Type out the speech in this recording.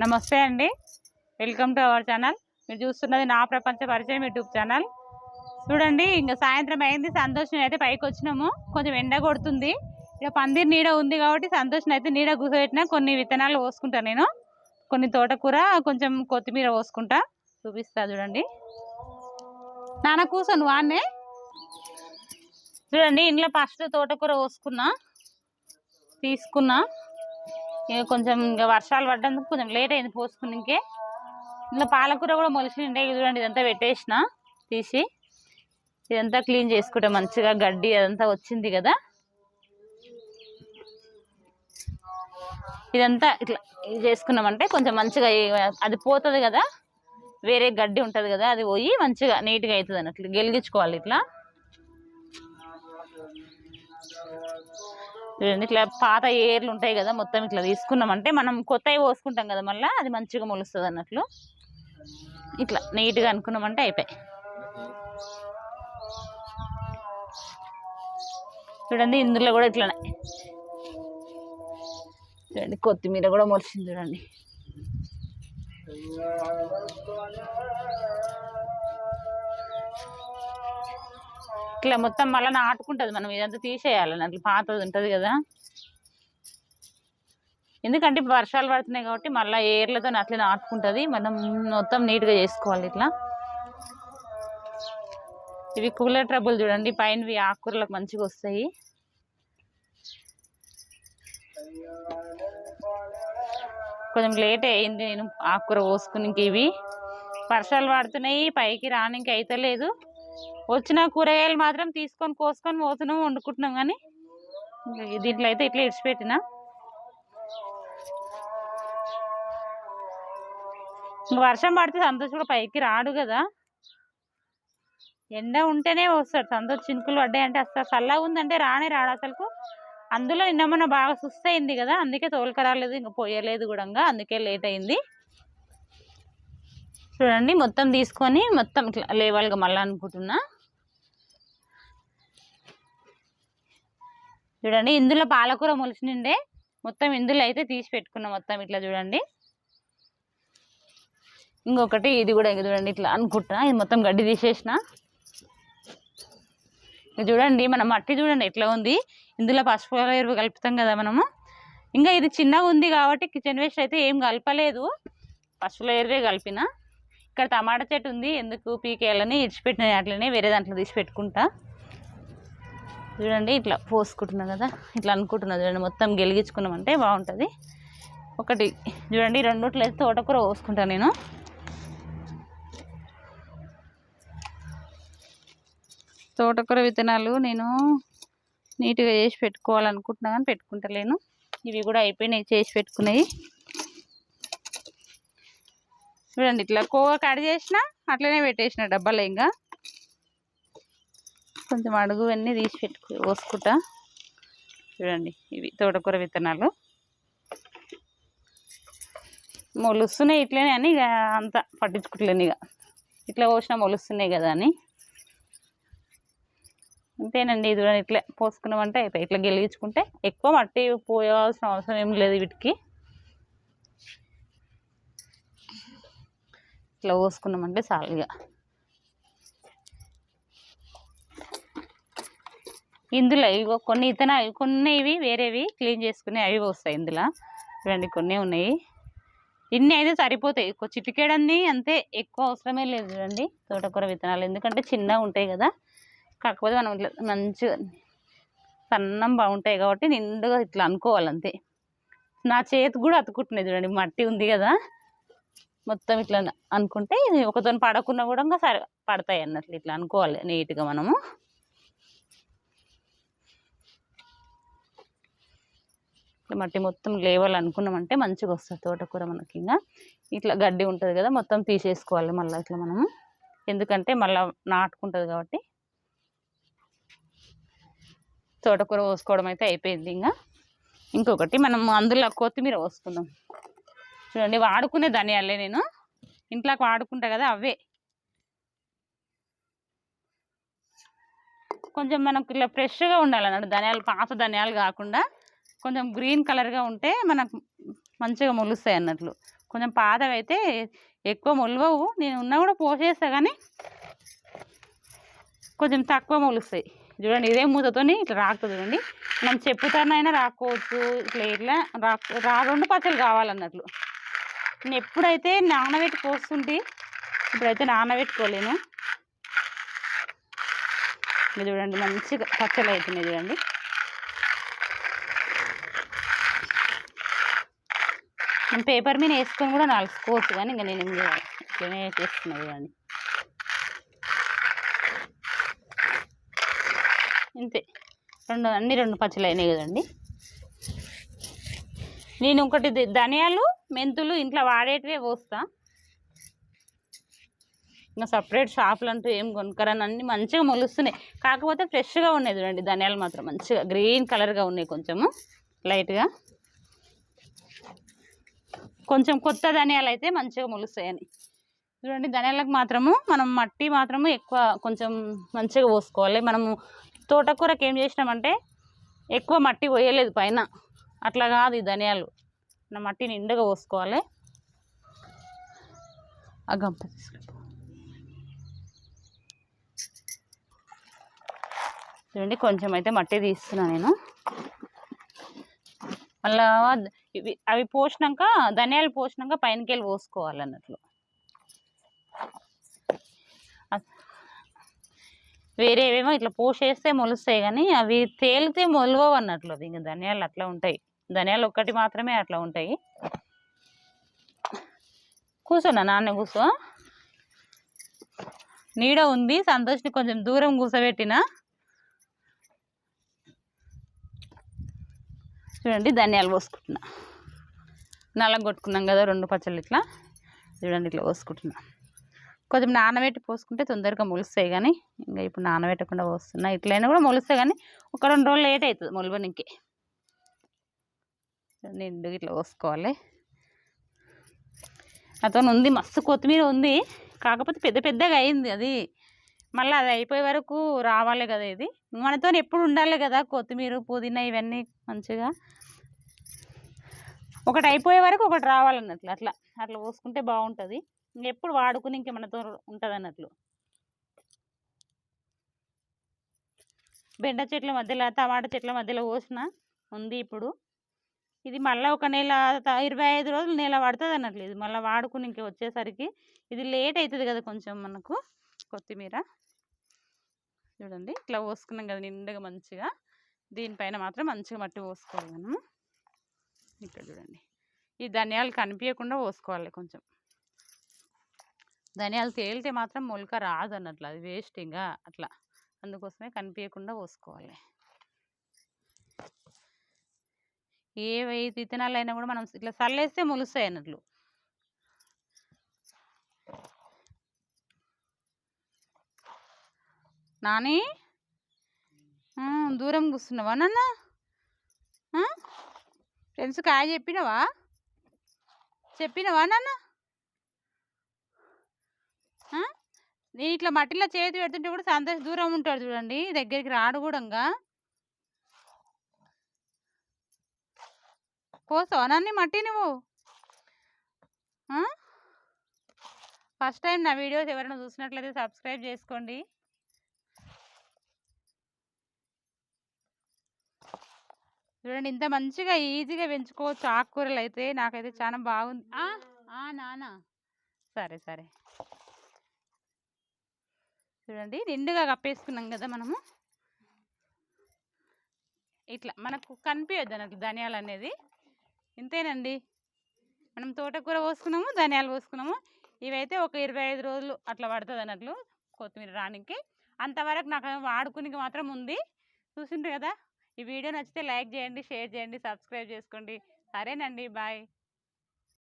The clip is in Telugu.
నమస్తే అండి, వెల్కమ్ టు అవర్ ఛానల్. మీరు చూస్తున్నది నా ప్రపంచ పరిచయం యూట్యూబ్ ఛానల్. చూడండి, ఇంకా సాయంత్రం అయింది. సంతోషం అయితే పైకి వచ్చినాము. కొంచెం ఎండ కొడుతుంది. ఇక పందిరి నీడ ఉంది కాబట్టి సంతోషం అయితే నీడ కూర్చోబెట్టినా. కొన్ని విత్తనాలు పోసుకుంటా నేను, కొన్ని తోటకూర, కొంచెం కొత్తిమీర పోసుకుంటా. చూపిస్తా చూడండి. నాన్న కూర్చొని వాన్నే చూడండి. ఇంట్లో ఫస్ట్ తోటకూర పోసుకున్నా, తీసుకున్నా. ఇక కొంచెం ఇంకా వర్షాలు పడ్డందుకు కొంచెం లేట్ అయింది పోసుకుని. ఇంకే ఇంట్లో పాలకూర కూడా మొలిచిండే. చూడండి, ఇదంతా పెట్టేసిన తీసి. ఇదంతా క్లీన్ చేసుకుంటే మంచిగా గడ్డి అదంతా వచ్చింది కదా. ఇదంతా ఇట్లా ఇది చేసుకున్నామంటే కొంచెం మంచిగా అది పోతుంది కదా, వేరే గడ్డి ఉంటుంది కదా, అది పోయి మంచిగా నీట్గా అవుతుంది అన్నట్లు గెలిగించుకోవాలి. ఇట్లా ఇట్లా పాత ఏర్లు ఉంటాయి కదా, మొత్తం ఇట్లా తీసుకున్నామంటే మనం కొత్తవి పోసుకుంటాం కదా, మళ్ళీ అది మంచిగా మొలుస్తుంది అన్నట్లు. ఇట్లా నీట్గా అనుకున్నామంటే అయిపోయి. చూడండి, ఇందులో కూడా ఇట్లానే చూడండి, కొత్తిమీర కూడా మొలిచింది చూడండి. ఇట్లా మొత్తం మళ్ళీ నాటుకుంటుంది. మనం ఇదంతా తీసేయాలని అట్లా పాతది ఉంటుంది కదా. ఎందుకంటే ఇప్పుడు వర్షాలు పడుతున్నాయి కాబట్టి మళ్ళీ ఏర్లతో అట్లా నాటుకుంటుంది. మనం మొత్తం నీట్గా చేసుకోవాలి. ఇట్లా ఇవి కూలర్ ట్రబుల్ చూడండి, పైనవి ఆకుకూరలకు మంచిగా వస్తాయి. కొంచెం లేట్ అయింది నేను ఆకుకూర పోసుకుని. ఇంక ఇవి వర్షాలు పడుతున్నాయి, పైకి రానికి అయితే లేదు. వచ్చిన కూరగాయలు మాత్రం తీసుకొని కోసుకొని పోతున్నాం, వండుకుంటున్నాం. కానీ దీంట్లో అయితే ఇట్లా ఇడిచిపెట్టిన. ఇంక వర్షం పడితే సంతోష్ కూడా పైకి రాడు కదా. ఎండ ఉంటేనే వస్తాడు సంతోష్. చినుకులు పడ్డాయంటే అసలు చల్లగా ఉందంటే రానే రాడు అసలుకు. అందులో నిన్న బాగా సుస్తయింది కదా, అందుకే తోలుకరాలేదు, ఇంకా పోయలేదు కూడా, అందుకే లేట్ అయింది. చూడండి, మొత్తం తీసుకొని మొత్తం ఇట్లా లేవల్గా మళ్ళీ అనుకుంటున్నా. చూడండి, ఇందులో పాలకూర మొలిచినిండే, మొత్తం ఇందులో అయితే తీసి పెట్టుకున్నాం మొత్తం. ఇట్లా చూడండి, ఇంకొకటి ఇది కూడా చూడండి ఇట్లా అనుకుంటున్నా. ఇది మొత్తం గడ్డి తీసేసిన. చూడండి, మన మట్టి చూడండి ఎట్లా ఉంది. ఇందులో పసుపు ఎరువు కలుపుతాం కదా మనము. ఇంకా ఇది చిన్నగా ఉంది కాబట్టి కిచెన్ వేస్ట్ అయితే ఏం కలపలేదు, పసుపుల ఎరువే కలిపిన. ఇక్కడ టమాటా చెట్టు ఉంది, ఎందుకు పీకేయాలని ఇడిచిపెట్టిన, అట్లనే వేరే దాంట్లో తీసి పెట్టుకుంటా. చూడండి, ఇట్లా పోసుకుంటున్నా కదా, ఇట్లా అనుకుంటున్నా. చూడండి, మొత్తం గెలిగించుకున్నామంటే బాగుంటుంది. ఒకటి చూడండి, రెండుట్లో అయితే తోటకూర పోసుకుంటాను నేను. తోటకూర విత్తనాలు నేను నీట్గా చేసి పెట్టుకోవాలనుకుంటున్నా కానీ పెట్టుకుంటలేను. ఇవి కూడా అయిపోయినాయి చేసి పెట్టుకున్నాయి. చూడండి, ఇట్లా కోవ కట్ చేసిన అట్లనే పెట్టేసిన డబ్బాలో. ఇంకా కొంచెం అడుగు అన్నీ తీసి పోసుకుంటా. చూడండి, ఇవి తోటకూర విత్తనాలు మొలుస్తున్నాయి ఇట్లనే అని ఇక అంత పట్టించుకుంటలేను. ఇక ఇట్లా పోసినా మొలుస్తున్నాయి కదా అని అంతేనండి. ఇది ఇట్లా పోసుకున్నామంటే అయిపోయి. ఇట్లా గెలిగించుకుంటే ఎక్కువ మట్టి పోయాల్సిన అవసరం ఏం లేదు వీటికి. ఇట్లా పోసుకున్నామంటే చాలు. ఇక ఇందులో ఇగో కొన్ని ఇతనాలు, కొన్ని ఇవి వేరేవి క్లీన్ చేసుకుని అవి వస్తాయి ఇందులో. చూడండి, కొన్ని ఉన్నాయి. ఇన్ని అయితే సరిపోతాయి, చిటికేడన్నీ అంతే, ఎక్కువ అవసరమే లేదు. చూడండి, తోటకూర విత్తనాలు ఎందుకంటే చిన్నగా ఉంటాయి కదా. కాకపోతే మనం ఇట్లా మంచిగా సన్నం బాగుంటాయి కాబట్టి నిండుగా ఇట్లా అనుకోవాలి అంతే. నా చేతి కూడా అతుకుంటున్నాయి చూడండి, మట్టి ఉంది కదా. మొత్తం ఇట్లా అనుకుంటే ఇది ఒకతో పడకుండా కూడా ఇంకా సరే పడతాయి అన్నట్లు. ఇట్లా అనుకోవాలి నీట్గా మనము. మట్టి మొత్తం లేవాలి అనుకున్నామంటే మంచిగా వస్తుంది తోటకూర మనకి. ఇంకా ఇట్లా గడ్డి ఉంటుంది కదా, మొత్తం తీసేసుకోవాలి మళ్ళీ ఇట్లా మనము, ఎందుకంటే మళ్ళీ నాటుకుంటుంది కాబట్టి. తోటకూర పోసుకోవడం అయితే అయిపోయింది. ఇంకా ఇంకొకటి మనం అందులో కొత్తిమీర పోసుకుందాం. చూడండి, వాడుకునే ధనియాలే, నేను ఇంట్లోకి వాడుకుంటా కదా అవే. కొంచెం మనకు ఇట్లా ఫ్రెష్గా ఉండాలన్నట్టు ధనియాలు, పాత ధనియాలు కాకుండా కొంచెం గ్రీన్ కలర్గా ఉంటే మనకు మంచిగా మొలుస్తాయి అన్నట్లు. కొంచెం పాతవి అయితే ఎక్కువ మొలవవు, నేను ఉన్నా కూడా పోసేస్తా కానీ కొంచెం తక్కువ మొలుస్తాయి. చూడండి ఇదే మూతతోని ఇట్లా రాకుతుంది చూడండి. మనం చెప్పుతానైనా రాకోవచ్చు, ఇట్లా రెండు పచ్చలు కావాలన్నట్లు. నేను ఎప్పుడైతే నానబెట్టి పోస్తుంటే ఇప్పుడైతే నానబెట్టుకోలేను. ఇది చూడండి మంచిగా పచ్చలు అవుతున్నాయి చూడండి. నేను పేపర్ మీద వేసుకొని కూడా నలుసుకోవచ్చు కానీ ఇంకా నేను ఇట్లనే చేస్తున్నాను చూడండి. ఇంతే, అన్ని రెండు పచ్చలు అయినాయి కదండి. నేను ఒకటి ధనియాలు మెంతులు ఇంట్లో వాడేటివే పోస్తా, ఇంకా సపరేట్ షాపులు అంటూ ఏం కొనుక్కరని అన్నీ మంచిగా మొలుస్తున్నాయి. కాకపోతే ఫ్రెష్గా ఉన్నాయి చూడండి, ధనియాలు మాత్రం మంచిగా గ్రీన్ కలర్గా ఉన్నాయి, కొంచెము లైట్గా. కొంచెం కొత్త ధనియాలు అయితే మంచిగా మొలుస్తాయని చూడండి. ధనియాలకు మాత్రము మనం మట్టి మాత్రము ఎక్కువ కొంచెం మంచిగా పోసుకోవాలి. మనము తోటకూరకి ఏం చేసినామంటే ఎక్కువ మట్టి పోయలేదు పైన, అట్లా కాదు ఈ ధనియాలు. నా మట్టి నిండుగా పోసుకోవాలి. ఆ గంప చూడండి కొంచెం అయితే మట్టి తీస్తున్నాను నేను. మళ్ళా అవి పోసినాక ధనియాలు పోసినాక పైనకి వెళ్ళి పోసుకోవాలి అన్నట్లు. వేరేవేమో ఇట్లా పోసేస్తే మొలుస్తాయి కానీ అవి తేలితే మొలవవు అన్నట్లు. అది ఇంకా ధనియాలు అట్లా ఉంటాయి, ధనియాలు ఒక్కటి మాత్రమే అట్లా ఉంటాయి. కూర్చోనా నాన్న, కూర్చో. నీడ ఉంది, సంతోష్ని కొంచెం దూరం కూర్చోబెట్టిన. చూడండి ధనియాలు పోసుకుంటున్నా, నల్లగొట్టుకున్నాం కదా రెండు పచ్చళ్ళు. ఇట్లా చూడండి ఇట్లా పోసుకుంటున్నా. కొంచెం నానబెట్టి పోసుకుంటే తొందరగా మొలుస్తాయి కానీ ఇంకా ఇప్పుడు నానబెట్టకుండా పోస్తున్నా. ఇట్లయినా కూడా మొలుస్తాయి కానీ ఒక 2 రోజులు లేట్ అవుతుంది మొలవనికి. నిండుగా ఇట్లా పోసుకోవాలి. నాతో ఉంది మస్తు కొత్తిమీర ఉంది, కాకపోతే పెద్ద పెద్దగా అయింది అది. మళ్ళీ అది అయిపోయే వరకు రావాలి కదా, ఇది మనతో ఎప్పుడు ఉండాలి కదా కొత్తిమీర పుదీనా ఇవన్నీ మంచిగా. ఒకటి అయిపోయే వరకు ఒకటి రావాలన్నట్లు, అట్లా అట్లా పోసుకుంటే బాగుంటుంది. ఎప్పుడు వాడుకుని ఇంక మనతో ఉంటుంది అన్నట్లు. బెండ చెట్ల మధ్యలో టమాటా చెట్ల మధ్యలో పోసిన ఉంది ఇప్పుడు. ఇది మళ్ళీ ఒక నెల 25 రోజులు నెల పడుతుంది అన్నట్లు. ఇది మళ్ళీ వాడుకుని ఇంక వచ్చేసరికి ఇది లేట్ అవుతుంది కదా కొంచెం మనకు కొత్తిమీర. చూడండి ఇట్లా పోసుకున్నాం కదా నిండుగా మంచిగా. దీనిపైన మాత్రం మంచిగా మట్టి పోసుకోవాలి మనము. ఇక్కడ చూడండి ఈ ధనియాలు కనిపించకుండా పోసుకోవాలి. కొంచెం ధనియాలు తేలితే మాత్రం మొలక రాదు అన్నట్లు, అది వేస్ట్ ఇంకా అట్లా. అందుకోసమే కనిపించకుండా పోసుకోవాలి. ఏ విత్తనాలు అయినా కూడా మనం ఇట్లా చల్లేస్తే మొలుస్తాయి అన్నట్లు. నాని దూరం కూర్చున్నావా నాన్న? ఫ్రెండ్స్ కాయ చెప్పినవా నాన్న? నేను ఇట్లా మట్టిలో చేతి పెడుతుంటే కూడా సంతోష్ దూరం ఉంటాడు చూడండి, దగ్గరికి రాడు కూడా. కోసావా నాన్ని మట్టి నువ్వు? ఫస్ట్ టైం నా వీడియోస్ ఎవరైనా చూసినట్లయితే సబ్స్క్రైబ్ చేసుకోండి. చూడండి ఇంత మంచిగా ఈజీగా పెంచుకోవచ్చు ఆకుకూరలు అయితే. నాకైతే చాలా బాగుంది. నాన్న సరే సరే. చూడండి నిండుగా కప్పేసుకున్నాం కదా మనము. ఇట్లా మనకు కనిపించద్దు అన్నట్లు ధనియాలు అనేది. ఇంతేనండి, మనం తోటకూర పోసుకున్నాము, ధనియాలు పోసుకున్నాము. ఇవైతే ఒక 25 రోజులు అట్లా పడుతుంది అన్నట్లు కొత్తిమీర రానికి. అంతవరకు నాకు వాడుకునికి మాత్రం ఉంది. చూసిండ్రు కదా. ఈ వీడియో నచ్చితే లైక్ చేయండి, షేర్ చేయండి, సబ్స్క్రైబ్ చేసుకోండి. సరేనండి, బాయ్.